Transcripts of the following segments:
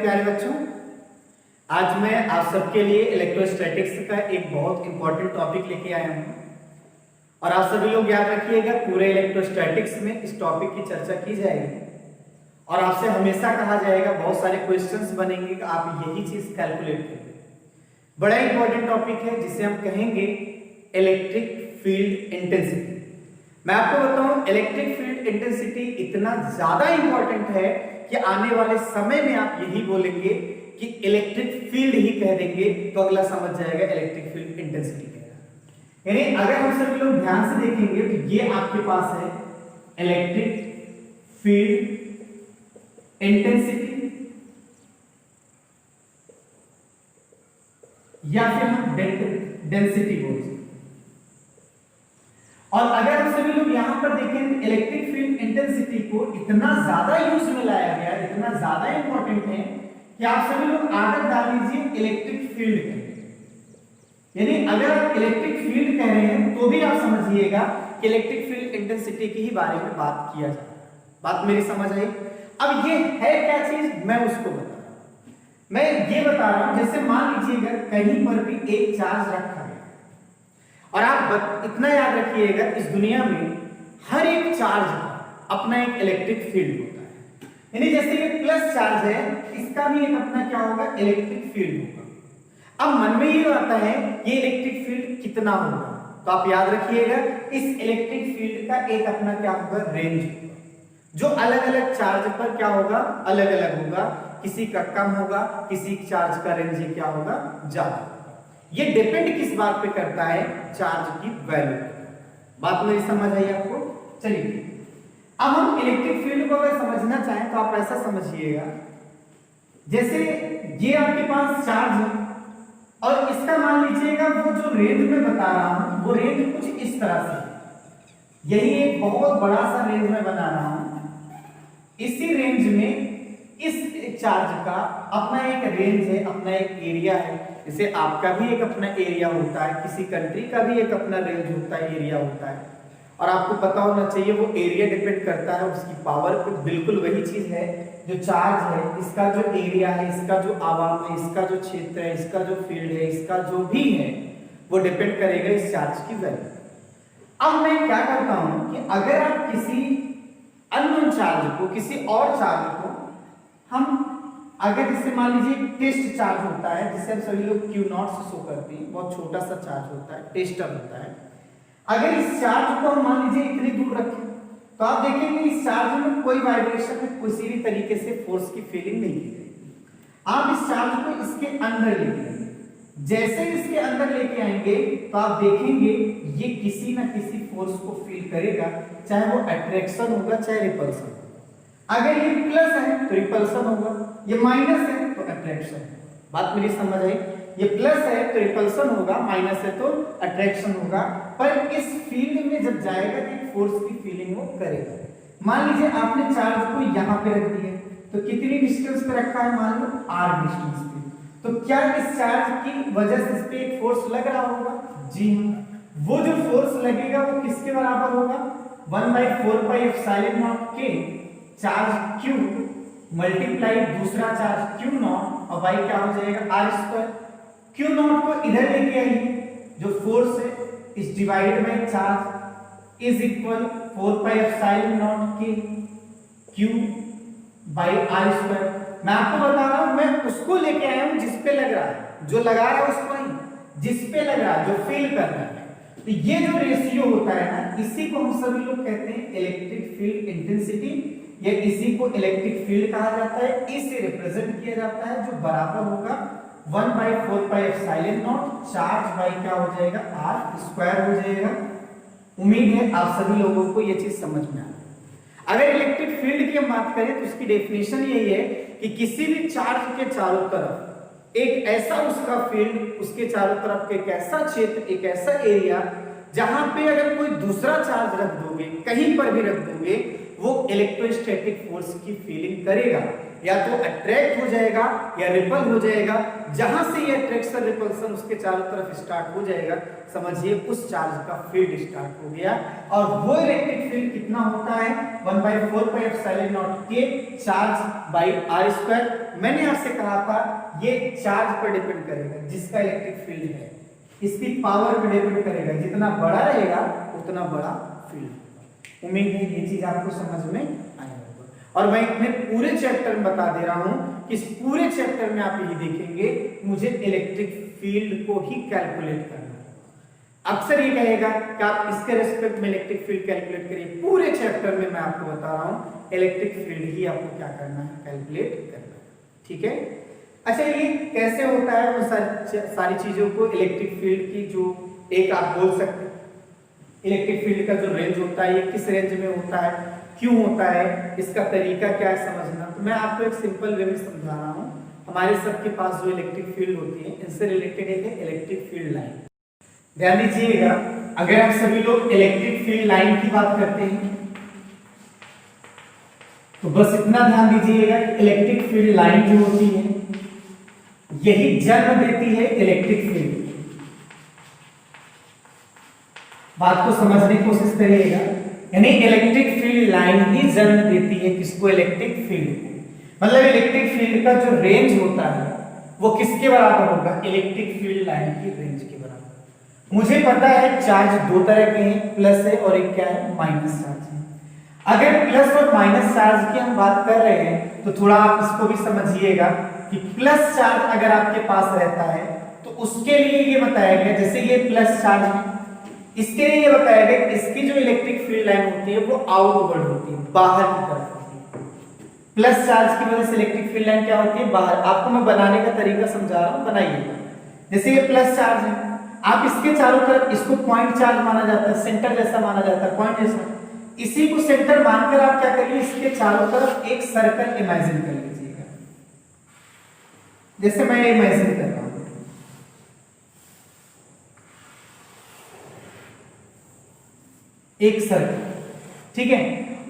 प्यारे बच्चों, आज मैं आप सबके लिए इलेक्ट्रोस्टैटिक्स का एक बहुत इंपॉर्टेंट टॉपिक लेके आया हूं और आप सभी लोग याद रखिएगा, पूरे इलेक्ट्रोस्टैटिक्स में इस टॉपिक की चर्चा की जाएगी और आपसे हमेशा कहा जाएगा, बहुत सारे क्वेश्चंस बनेंगे कि आप यही चीज कैलकुलेट करें। बड़ा इंपॉर्टेंट टॉपिक है जिसे हम कहेंगे इलेक्ट्रिक फील्ड इंटेंसिटी। मैं आपको बताऊं, इलेक्ट्रिक फील्ड इंटेंसिटी इतना ज्यादा इंपॉर्टेंट है कि आने वाले समय में आप यही बोलेंगे कि इलेक्ट्रिक फील्ड ही कह देंगे तो अगला समझ जाएगा इलेक्ट्रिक फील्ड इंटेंसिटी क्या है। यानी अगर हम सभी लोग ध्यान से देखेंगे तो ये आपके पास है इलेक्ट्रिक फील्ड इंटेंसिटी या फिर हम डेंसिटी बोलते हैं। और अगर हम सभी लोग यहां पर देखें, इलेक्ट्रिक फील्ड इंटेंसिटी को इतना ज्यादा यूज में लाया गया, इतना ज्यादा इंपॉर्टेंट है कि आप सभी लोग आदत डाल लीजिए इलेक्ट्रिक फील्ड कहें। यानी अगर आप इलेक्ट्रिक फील्ड कह रहे हैं तो भी आप समझिएगा कि इलेक्ट्रिक फील्ड इंटेंसिटी के ही बारे में बात किया जाए। बात मेरी समझ आई? अब ये है क्या चीज, मैं उसको बता रहा हूं। मैं ये बता रहा हूं, जैसे मान लीजिएगा कहीं पर भी एक चार्ज रखा है और आप इतना याद रखिएगा, इस दुनिया में हर एक चार्ज अपना एक इलेक्ट्रिक फील्ड होता है। यानी जैसे ये प्लस चार्ज है, इसका भी एक अपना क्या होगा, इलेक्ट्रिक फील्ड होगा। अब मन में ये आता है ये इलेक्ट्रिक फील्ड कितना होगा, तो आप याद रखिएगा इस इलेक्ट्रिक फील्ड का एक अपना क्या होगा, रेंज होगा, जो अलग अलग चार्ज पर क्या होगा, अलग अलग होगा। किसी का कम होगा, किसी चार्ज का रेंज क्या होगा, ज्यादा। ये डिपेंड किस बात पे करता है, चार्ज की वैल्यू। बात मेरी समझ आई आपको? चलिए अब हम इलेक्ट्रिक फील्ड को अगर समझना चाहें तो आप ऐसा समझिएगा, जैसे ये आपके पास चार्ज है और इसका मान लीजिएगा वो जो रेंज में बता रहा हूं वो रेंज कुछ इस तरह से, यही एक बहुत बड़ा सा रेंज में बना रहा हूं। इसी रेंज में इस चार्ज का अपना एक रेंज है, अपना एक एरिया है। जैसे आपका भी एक अपना एरिया होता है, किसी कंट्री का भी एक अपना रेंज होता है, एरिया होता है। और आपको पता होना चाहिए वो एरिया डिपेंड करता है उसकी पावर पे। बिल्कुल वही चीज है, जो चार्ज है, इसका जो एरिया है, इसका जो आवाम है, इसका जो क्षेत्र है, इसका जो फील्ड है, इसका जो भी है, वो डिपेंड करेगा इस चार्ज की वैल्यू। अब मैं क्या करता हूं कि अगर आप किसी अननोन चार्ज को, किसी और चार्ज को हम अगर जैसे मान लीजिए टेस्ट चार्ज होता है, जिसे हम सभी लोग Q0 से शो करते हैं, बहुत छोटा सा चार्ज होता है, टेस्टर होता है। अगर इस चार्ज को हम मान लीजिए इतनी दूर रखें तो आप देखेंगे इस चार्ज में कोई वाइब्रेशन में किसी भी तरीके से फोर्स की फीलिंग नहीं की जाएगी। आप इस चार्ज को इसके अंदर लेके आएंगे, जैसे इसके अंदर लेके आएंगे तो आप देखेंगे ये किसी ना किसी फोर्स को फील करेगा, चाहे वो अट्रैक्शन होगा चाहे रिपल्सन। अगर ये प्लस है तो रिपल्सन होगा, ये माइनस है तो अट्रैक्शन है। बात मेरी समझ आई? ये प्लस है तो रिपल्सन होगा, माइनस है तो अट्रैक्शन होगा। पर इस फील्ड में जब जाएगा तो फोर्स की फीलिंग वो करेगा। मान लीजिए आपने चार्ज को यहां पे रख दिया, तो कितनी डिस्टेंस पे रखा है, मान लो r डिस्टेंस पे, तो क्या इस चार्ज की वजह से इस पे एक फोर्स लग रहा होगा? जी हां। वो जो फोर्स लगेगा वो किसके बराबर होगा, 1/4πε0 के चार्ज Q मल्टीप्लाई दूसरा चार्ज Q0 और y क्या हो जाएगा, r²। Q0 को इधर लेके आइए, जो फोर्स है इस divide by charge is equal 4πε0 के Q बाई r²। मैं आपको बता रहा हूं, मैं उसको लेके आया हूं जिस पे लग रहा है, जो लगा रहा है उसको नहीं, जिस पे लग रहा है, जो फील कर रहा है। तो ये जो रेशियो होता है ना, इसी को हम सभी लोग कहते हैं इलेक्ट्रिक फील्ड इंटेंसिटी, या इसी को इलेक्ट्रिक फील्ड कहा जाता है। इसे रिप्रेजेंट किया जाता है जो बराबर होगा 1/4πε0 चार्ज बाई क्या हो जाएगा, r² हो जाएगा। उम्मीद है आप सभी लोगों को ये चीज समझ में आ गई। अगर इलेक्ट्रिक फील्ड की हम बात करें तो उसकी डेफिनेशन यही है कि किसी भी चार्ज के चारों तरफ एक ऐसा उसका फील्ड, उसके चारों तरफ एक ऐसा क्षेत्र, एक ऐसा एरिया जहां पे अगर कोई दूसरा चार्ज रख दोगे, कहीं पर भी रख दोगे, वो इलेक्ट्रोस्टैटिक फोर्स की फीलिंग करेगा, या तो अट्रैक्ट हो जाएगा या रिपल हो जाएगा। जहां से ये अट्रैक्शन रिपल्सन उसके चारों तरफ स्टार्ट हो जाएगा, समझिए उस चार्ज का फील्ड स्टार्ट हो गया। और वो इलेक्ट्रिक फील्ड कितना होता है, 1/4πε0 के चार्ज बाई r²। मैंने आपसे कहा था ये चार्ज पर डिपेंड करेगा, जिसका इलेक्ट्रिक फील्ड है इसकी पावर पर डिपेंड करेगा, जितना बड़ा रहेगा उतना बड़ा फील्ड। उम्मीद है ये चीज आपको समझ में आएगा। और मैं इतने पूरे चैप्टर में बता दे रहा हूं कि इस पूरे चैप्टर में आप यही देखेंगे मुझे इलेक्ट्रिक फील्ड को ही कैलकुलेट करना है। अक्सर ये कहेगा कि आप इसके रेस्पेक्ट में इलेक्ट्रिक फील्ड कैलकुलेट करिए। पूरे चैप्टर में मैं आपको बता रहा हूं इलेक्ट्रिक फील्ड ही आपको क्या करना है, कैलकुलेट करना है। ठीक है, अच्छा ये कैसे होता है, वो सारी चीजों को इलेक्ट्रिक फील्ड की जो एक आप बोल सकते हैं इलेक्ट्रिक फील्ड का जो रेंज होता है ये किस रेंज में होता है, क्यों होता है, इसका तरीका क्या है समझना। तो मैं आपको एक सिंपल वे में समझा रहा हूं। हमारे सबके पास जो इलेक्ट्रिक फील्ड होती है इनसे रिलेटेड है इलेक्ट्रिक फील्ड लाइन। ध्यान दीजिएगा, अगर आप सभी लोग इलेक्ट्रिक फील्ड लाइन की बात करते हैं तो बस इतना ध्यान दीजिएगा इलेक्ट्रिक फील्ड लाइन जो होती है यही जन्म देती है इलेक्ट्रिक फील्ड। बात को समझने की कोशिश करिएगा, यानी इलेक्ट्रिक फील्ड लाइन ही जन्म देती है किसको, इलेक्ट्रिक फील्ड को। मतलब इलेक्ट्रिक फील्ड का जो रेंज होता है वो किसके बराबर होगा, इलेक्ट्रिक फील्ड लाइन की रेंज के बराबर। मुझे पता है चार्ज दो तरह के हैं, प्लस है और एक क्या है, माइनस चार्ज है। अगर प्लस और माइनस चार्ज की हम बात कर रहे हैं तो थोड़ा आप इसको भी समझिएगा कि प्लस चार्ज अगर आपके पास रहता है तो उसके लिए ये बताया गया, जैसे ये प्लस चार्ज है इसके लिए ये बताया गया इसकी जो इलेक्ट्रिक फील्ड लाइन होती है वो आउटवर्ड होती है, बाहर की तरफ होती है। प्लस चार्ज की वजह से इलेक्ट्रिक फील्ड लाइन क्या होती है, बाहर। आपको मैं बनाने का तरीका समझा रहा हूं, बनाइएगा। जैसे ये प्लस चार्ज है, आप इसके चारों तरफ इसको पॉइंट चार्ज माना जाता है, सेंटर जैसा माना जाता है, पॉइंट जैसा। इसी को सेंटर मानकर आप क्या करिए, इसके चारों तरफ एक सर्कल इमेजिन कर लीजिएगा, जैसे मैं इमेजिन कर रहा हूं एक सर्कल, ठीक है।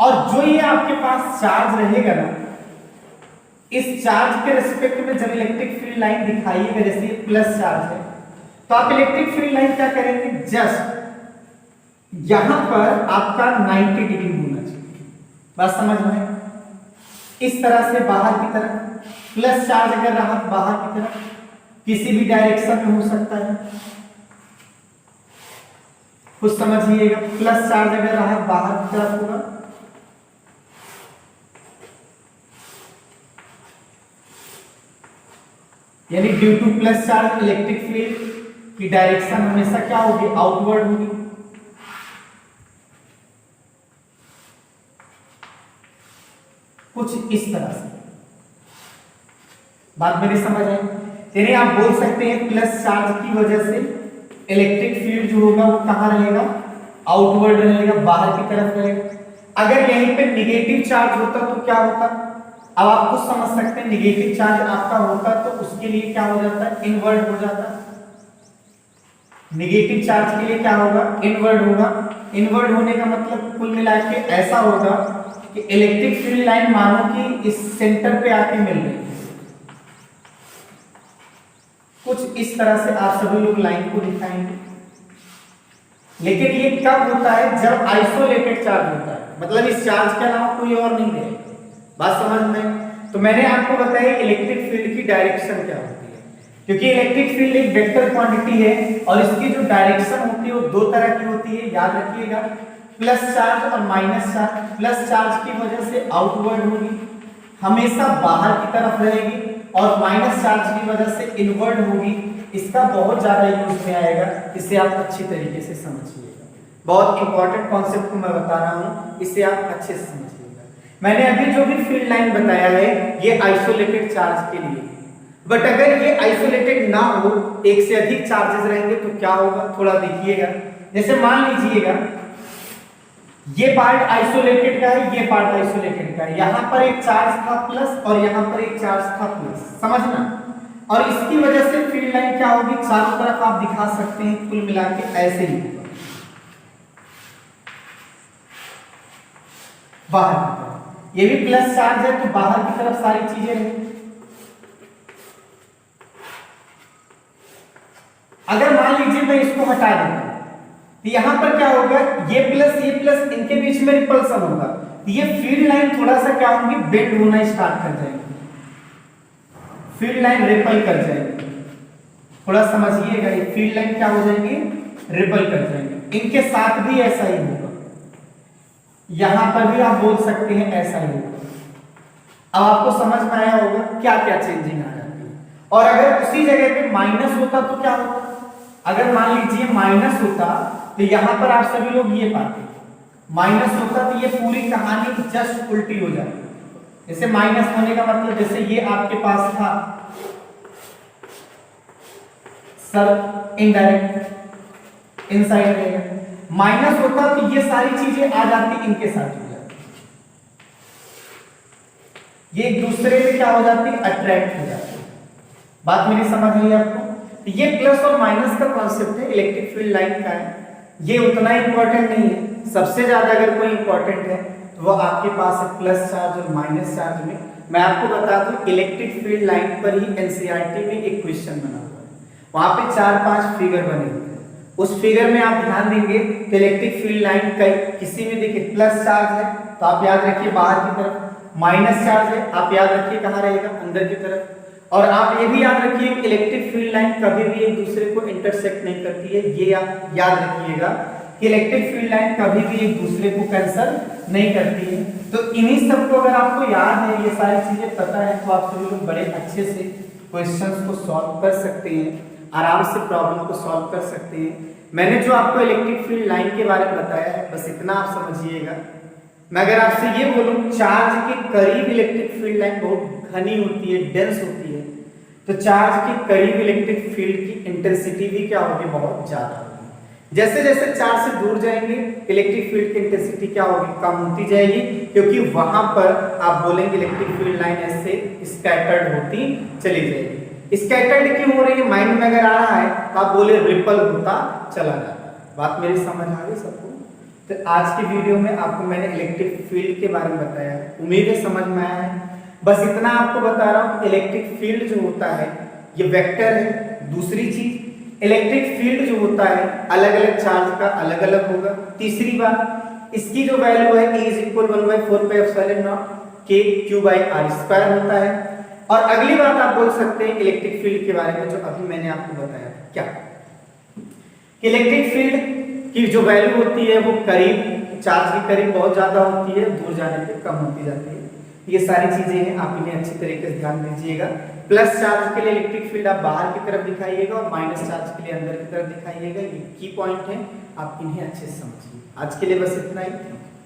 और जो ये आपके पास चार्ज रहेगा ना, इस चार्ज के रिस्पेक्ट में जब इलेक्ट्रिक फील्ड लाइन दिखाइएगा, जैसे ये प्लस चार्ज है तो आप इलेक्ट्रिक फील्ड लाइन क्या करेंगे, जस्ट यहां पर आपका 90 डिग्री होना चाहिए। बात समझ में, इस तरह से बाहर की तरफ, प्लस चार्ज अगर रहा बाहर की तरफ किसी भी डायरेक्शन में हो सकता है, कुछ समझिएगा। प्लस चार्ज अगर रहा बाहर की तरफ होगा, यानी due two plus charge electric field की डायरेक्शन हमेशा क्या होगी, आउटवर्ड होगी। कुछ इस तरह से बात मेरी समझ आई। यानी आप बोल सकते हैं प्लस चार्ज की वजह से इलेक्ट्रिक फील्ड जो होगा वो कहां रहेगा, आउटवर्ड रहेगा, बाहर की तरफ रहेगा। अगर यहीं पे निगेटिव चार्ज होता तो क्या होता, अब आप कुछ समझ सकते हैं, निगेटिव चार्ज आपका होता तो उसके लिए क्या हो जाता है, इनवर्ट हो जाता। निगेटिव चार्ज के लिए क्या होगा, इनवर्ट होगा। इनवर्ट होने का मतलब कुल मिला के ऐसा होगा कि इलेक्ट्रिक फील्ड लाइन मानो कि इस सेंटर पे आके मिल रही है। कुछ इस तरह से आप सभी लोग लाइन को दिखाएंगे। लेकिन ये कब होता है, जब आइसोलेटेड चार्ज होता है, मतलब इस चार्ज के अलावा कोई और नहीं है। बात समझ में। तो मैंने आपको बताया इलेक्ट्रिक फील्ड की डायरेक्शन क्या होती है, क्योंकि इलेक्ट्रिक फील्ड एक वेक्टर क्वांटिटी है और इसकी जो डायरेक्शन होती है वो दो तरह की होती है, याद रखिएगा, प्लस चार्ज और माइनस चार्ज। प्लस चार्ज की वजह से आउटवर्ड होगी, हमेशा बाहर की तरफ रहेगी, और माइनस चार्ज की वजह से इनवर्ड होगी। इसका बहुत ज्यादा यूज में आएगा, इसे आप अच्छी तरीके से समझिएगा। बहुत इंपॉर्टेंट कॉन्सेप्ट को मैं बता रहा हूं, इसे आप अच्छे से समझिएगा। मैंने अभी जो भी फील्ड लाइन बताया है ये आइसोलेटेड चार्ज के लिए, बट अगर ये आइसोलेटेड ना हो, एक से अधिक चार्जेस रहेंगे तो क्या होगा, थोड़ा देखिएगा। जैसे मान लीजिएगा ये पार्ट आइसोलेटेड का है, ये पार्ट आइसोलेटेड का है, यहां पर एक चार्ज था प्लस और यहां पर एक चार्ज था प्लस, समझना। और इसकी वजह से फील्ड लाइन क्या होगी, चारों तरफ आप दिखा सकते हैं, कुल मिला के ऐसे ही होगा। बाहर की तरफ। ये भी प्लस चार्ज है तो बाहर की तरफ सारी चीजें रहेंगी। अगर मान लीजिए मैं इसको हटा देता हूं तो यहां पर क्या होगा, ये प्लस इनके बीच में रिपल्सन होगा, तो ये फील्ड लाइन थोड़ा सा क्या होंगी, बेंड होना स्टार्ट कर जाएगी, फील्ड लाइन रिपल कर जाएगी। थोड़ा समझिएगा, ये फील्ड लाइन क्या हो जाएंगी, रिपल कर जाएंगे। इनके साथ भी ऐसा ही होगा, यहां पर भी आप बोल सकते हैं ऐसा ही होगा। अब आपको समझ में आया होगा क्या क्या चेंजिंग आ जाती है। और अगर उसी जगह पे माइनस होता तो क्या होता, अगर मान लीजिए माइनस होता तो यहां पर आप सभी लोग ये पाते, माइनस होता तो ये पूरी कहानी जस्ट उल्टी हो जाती। जैसे माइनस होने का मतलब, जैसे ये आपके पास था सर इनडायरेक्ट इनसाइड रहेगा, माइनस होता तो ये सारी चीजें आ जाती, इनके साथ हो जाती, ये एक दूसरे में क्या हो जाती, अट्रैक्ट हो जाती। बात मेरी समझ आई आपको। ये प्लस और माइनस का कॉन्सेप्ट है, इलेक्ट्रिक फील्ड लाइन का है। ये उतना इंपॉर्टेंट नहीं है, सबसे ज्यादा अगर कोई इंपॉर्टेंट है तो वो आपके पास है प्लस चार्ज और माइनस चार्ज में। मैं आपको बता दूं, इलेक्ट्रिक फील्ड लाइन पर ही एनसीईआरटी में एक क्वेश्चन बना हुआ है, वहां पे 4-5 फिगर बने हुए हैं। उस फिगर में आप ध्यान देंगे तो इलेक्ट्रिक फील्ड लाइन का किसी में देखिए प्लस चार्ज है तो आप याद रखिए बाहर की तरफ, माइनस चार्ज है आप याद रखिए कहां रहेगा, अंदर की तरफ। और आप ये भी याद रखिए कि इलेक्ट्रिक फील्ड लाइन कभी भी एक दूसरे को इंटरसेक्ट नहीं करती है, ये आप याद रखिएगा कि इलेक्ट्रिक फील्ड लाइन कभी भी एक दूसरे को कैंसल नहीं करती है। तो इन्हीं सबको अगर आपको याद है, ये सारी चीजें पता है, तो आप सभी लोग बड़े अच्छे से क्वेश्चंस को सॉल्व कर सकते हैं, आराम से प्रॉब्लम को सॉल्व कर सकते हैं। मैंने जो आपको इलेक्ट्रिक फील्ड लाइन के बारे में बताया है बस इतना आप समझिएगा। मैं अगर आपसे ये बोलूं चार्ज के करीब इलेक्ट्रिक फील्ड लाइन बहुत घनी होती है, डेंस होती है, तो चार्ज के करीब इलेक्ट्रिक फील्ड की इंटेंसिटी भी क्या होगी, बहुत ज्यादा होगी। जैसे जैसे चार्ज से दूर जाएंगे इलेक्ट्रिक फील्ड की इंटेंसिटी क्या होगी, कम होती जाएगी, क्योंकि वहां पर आप बोलेंगे इलेक्ट्रिक फील्ड लाइन ऐसे स्कैटर्ड होती चली जाएगी। स्कैटर्ड क्यों हो रही है, माइंड में अगर आ रहा है तो आप बोले रिपल होता चला जाता है। बात मेरी समझ आ गई सबको। तो आज की वीडियो में आपको मैंने इलेक्ट्रिक फील्ड के बारे में बताया है, उम्मीद है समझ में आया है। बस इतना आपको बता रहा हूं, इलेक्ट्रिक फील्ड जो होता है ये वेक्टर है। दूसरी चीज, इलेक्ट्रिक फील्ड जो होता है अलग अलग चार्ज का अलग अलग होगा। तीसरी बात, इसकी जो वैल्यू है E = 1/4πε0 k Q/r² होता है। और अगली बात आप बोल सकते हैं इलेक्ट्रिक फील्ड के बारे में जो अभी मैंने आपको बताया, क्या इलेक्ट्रिक फील्ड की जो वैल्यू होती है वो करीब चार्ज के करीब बहुत ज्यादा होती है, दूर जाने पे कम होती जाती है। ये सारी चीजें हैं, आप इन्हें अच्छी तरीके से ध्यान दीजिएगा। प्लस चार्ज के लिए इलेक्ट्रिक फील्ड आप बाहर की तरफ दिखाइएगा और माइनस चार्ज के लिए अंदर की तरफ दिखाइएगा। ये की पॉइंट है, आप इन्हें अच्छे से समझिए। आज के लिए बस इतना ही।